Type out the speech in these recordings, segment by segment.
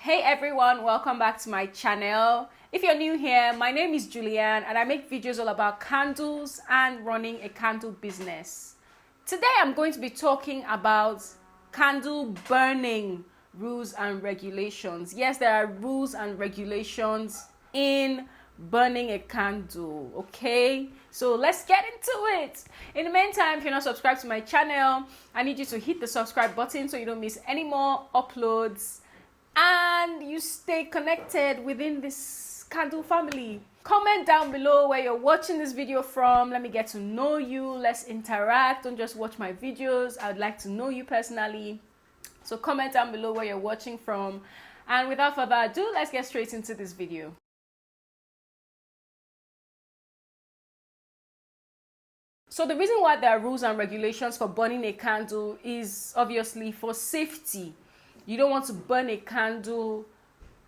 Hey everyone, welcome back to my channel. If you're new here, my name is Julianne and I make videos all about candles and running a candle business. Today I'm going to be talking about candle burning rules and regulations. Yes, there are rules and regulations in burning a candle, okay? So let's get into it. In the meantime, if you're not subscribed to my channel, I need you to hit the subscribe button so you don't miss any more uploads and you stay connected within this candle family. Comment down below where you're watching this video from. Let me get to know you. Let's interact. Don't just watch my videos. I would like to know you personally. So comment down below where you're watching from. And without further ado, let's get straight into this video. So the reason why there are rules and regulations for burning a candle is obviously for safety. You don't want to burn a candle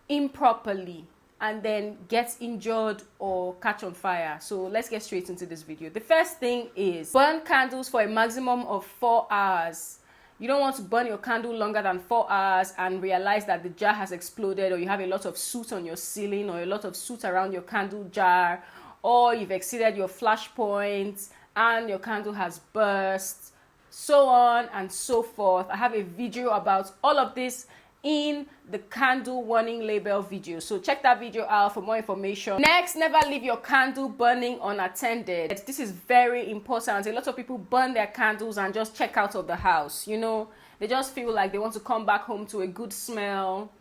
improperly and then get injured or catch on fire. So let's get straight into this video. The first thing is burn candles for a maximum of 4 hours. You don't want to burn your candle longer than 4 hours and realize that the jar has exploded, or you have a lot of soot on your ceiling, or a lot of soot around your candle jar, or you've exceeded your flash point and your candle has burst, so on and so forth. I have a video about all of this in the candle warning label video, so check that video out for more information. Next, never leave your candle burning unattended. This is very important. A lot of people burn their candles and just check out of the house. You know, they just feel like they want to come back home to a good smell,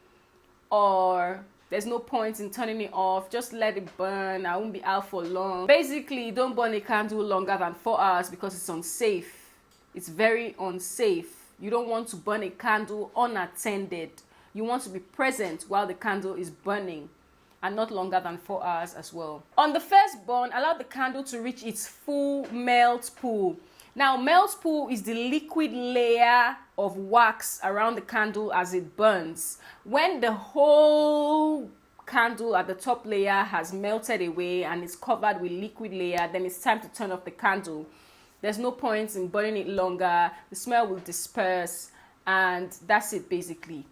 or there's no point in turning it off. Just let it burn. I won't be out for long. Basically, don't burn a candle longer than 4 hours because it's unsafe. It's very unsafe. You don't want to burn a candle unattended. You want to be present while the candle is burning, and not longer than 4 hours as well. On the first burn, allow the candle to reach its full melt pool. Now, melt pool is the liquid layer of wax around the candle as it burns. When the whole candle at the top layer has melted away and is covered with liquid layer, then it's time to turn off the candle. There's no point in burning it longer. The smell will disperse, and that's it basically.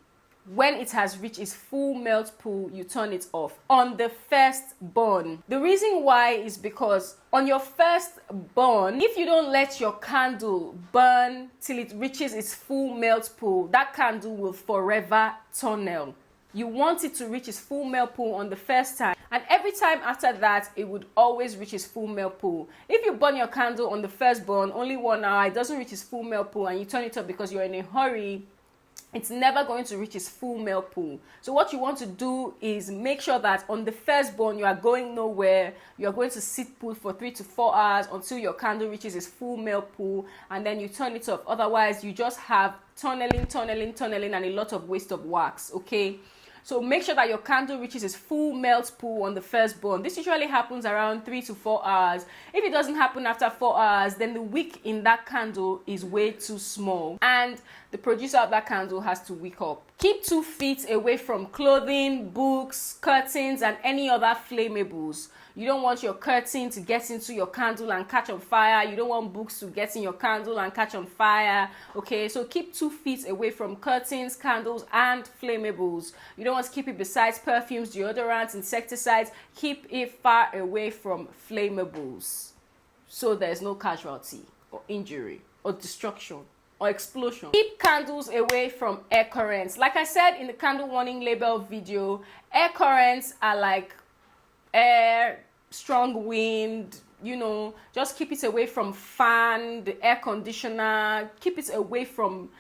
When it has reached its full melt pool, you turn it off on the first burn. The reason why is because on your first burn, if you don't let your candle burn till it reaches its full melt pool, that candle will forever tunnel. You want it to reach its full melt pool on the first time, and every time after that, it would always reach its full melt pool. If you burn your candle on the first burn, only 1 hour, it doesn't reach its full melt pool, and you turn it up because you're in a hurry, it's never going to reach its full melt pool. So what you want to do is make sure that on the first burn, you are going nowhere. You are going to sit put for 3 to 4 hours until your candle reaches its full melt pool, and then you turn it off. Otherwise, you just have tunneling, and a lot of waste of wax, okay? So make sure that your candle reaches its full melt pool on the first burn. This usually happens around 3 to 4 hours. If it doesn't happen after 4 hours, then the wick in that candle is way too small, and the producer of that candle has to wick up. Keep 2 feet away from clothing, books, curtains, and any other flammables. You don't want your curtain to get into your candle and catch on fire. You don't want books to get in your candle and catch on fire. Okay, so keep 2 feet away from curtains, candles, and flammables. You don't want to keep it besides perfumes, deodorants, insecticides. Keep it far away from flammables, so there's no casualty or injury or destruction or explosion. Keep candles away from air currents. Like I said in the candle warning label video, air currents are like air, strong wind, you know. Just keep it away from fan, the air conditioner. Keep it away from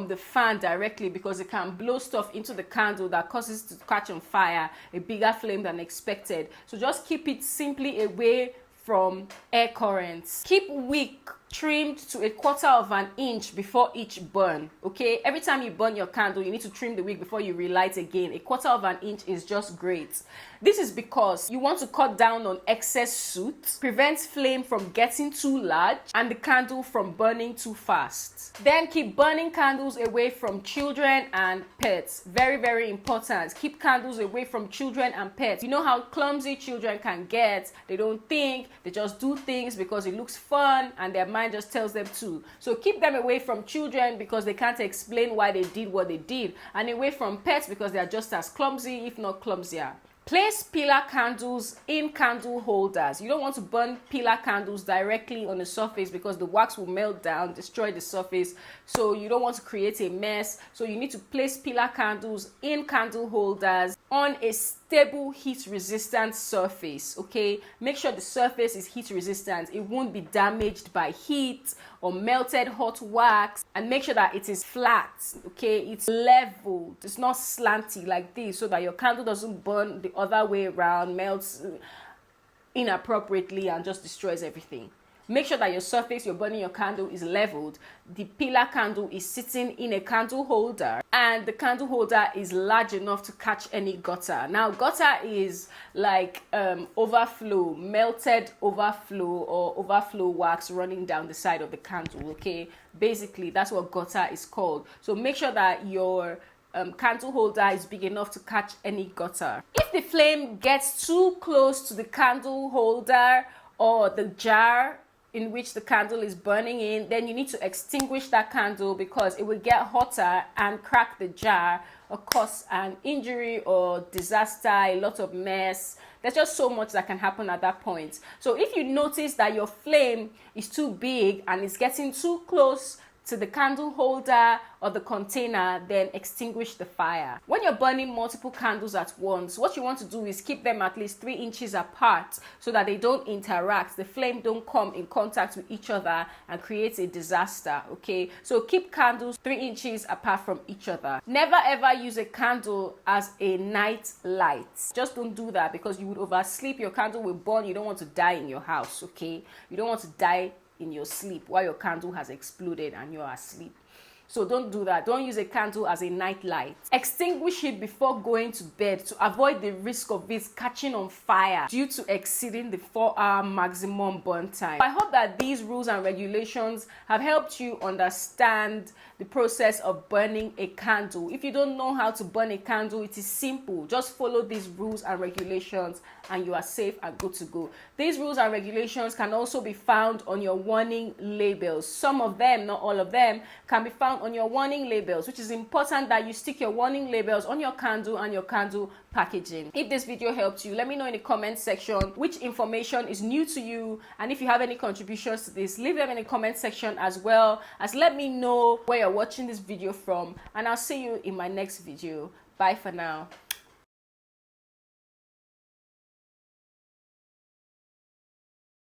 the fan directly, because it can blow stuff into the candle that causes it to catch on fire, a bigger flame than expected. So just keep it simply away from air currents. Keep wick trimmed to 1/4 inch before each burn. Okay, every time you burn your candle, you need to trim the wick before you relight again. 1/4 inch is just great. This is because you want to cut down on excess soot, prevent flame from getting too large, and the candle from burning too fast. Then keep burning candles away from children and pets. Very, very important. Keep candles away from children and pets. You know how clumsy children can get. They don't think, they just do things because it looks fun, and their mind just tells them to. So keep them away from children because they can't explain why they did what they did, and away from pets because they are just as clumsy, if not clumsier. Place pillar candles in candle holders. You don't want to burn pillar candles directly on the surface because the wax will melt down, destroy the surface. So you don't want to create a mess. So you need to place pillar candles in candle holders on a stable heat resistant surface. Okay, make sure the surface is heat resistant. It won't be damaged by heat or melted hot wax, and make sure that it is flat. Okay, it's leveled, it's not slanty like this, so that your candle doesn't burn the other way around, melts inappropriately and just destroys everything. Make sure that your surface you're burning your candle is leveled. The pillar candle is sitting in a candle holder, and the candle holder is large enough to catch any gutter. Now, gutter is like overflow, melted overflow or overflow wax running down the side of the candle. Okay, basically that's what gutter is called. So make sure that your candle holder is big enough to catch any gutter. If the flame gets too close to the candle holder or the jar in which the candle is burning in, then you need to extinguish that candle because it will get hotter and crack the jar or cause an injury or disaster, a lot of mess. There's just so much that can happen at that point. So if you notice that your flame is too big and it's getting too close to the candle holder or the container, then extinguish the fire. When you're burning multiple candles at once, what you want to do is keep them at least 3 inches apart so that they don't interact, the flame don't come in contact with each other and create a disaster. Okay, so keep candles 3 inches apart from each other. Never ever use a candle as a night light. Just don't do that because you would oversleep, your candle will burn. You don't want to die in your house. Okay, you don't want to die in your sleep while your candle has exploded and you're asleep. So don't do that. Don't use a candle as a night light. Extinguish it before going to bed to avoid the risk of it catching on fire due to exceeding the 4-hour maximum burn time. I hope that these rules and regulations have helped you understand the process of burning a candle. If you don't know how to burn a candle, it is simple. Just follow these rules and regulations and you are safe and good to go. These rules and regulations can also be found on your warning labels. Some of them, not all of them, can be found on your warning labels, which is important that you stick your warning labels on your candle and your candle packaging. If this video helped you, let me know in the comment section which information is new to you, and if you have any contributions to this, leave them in the comment section as well as let me know where you're watching this video from, and I'll see you in my next video. Bye for now.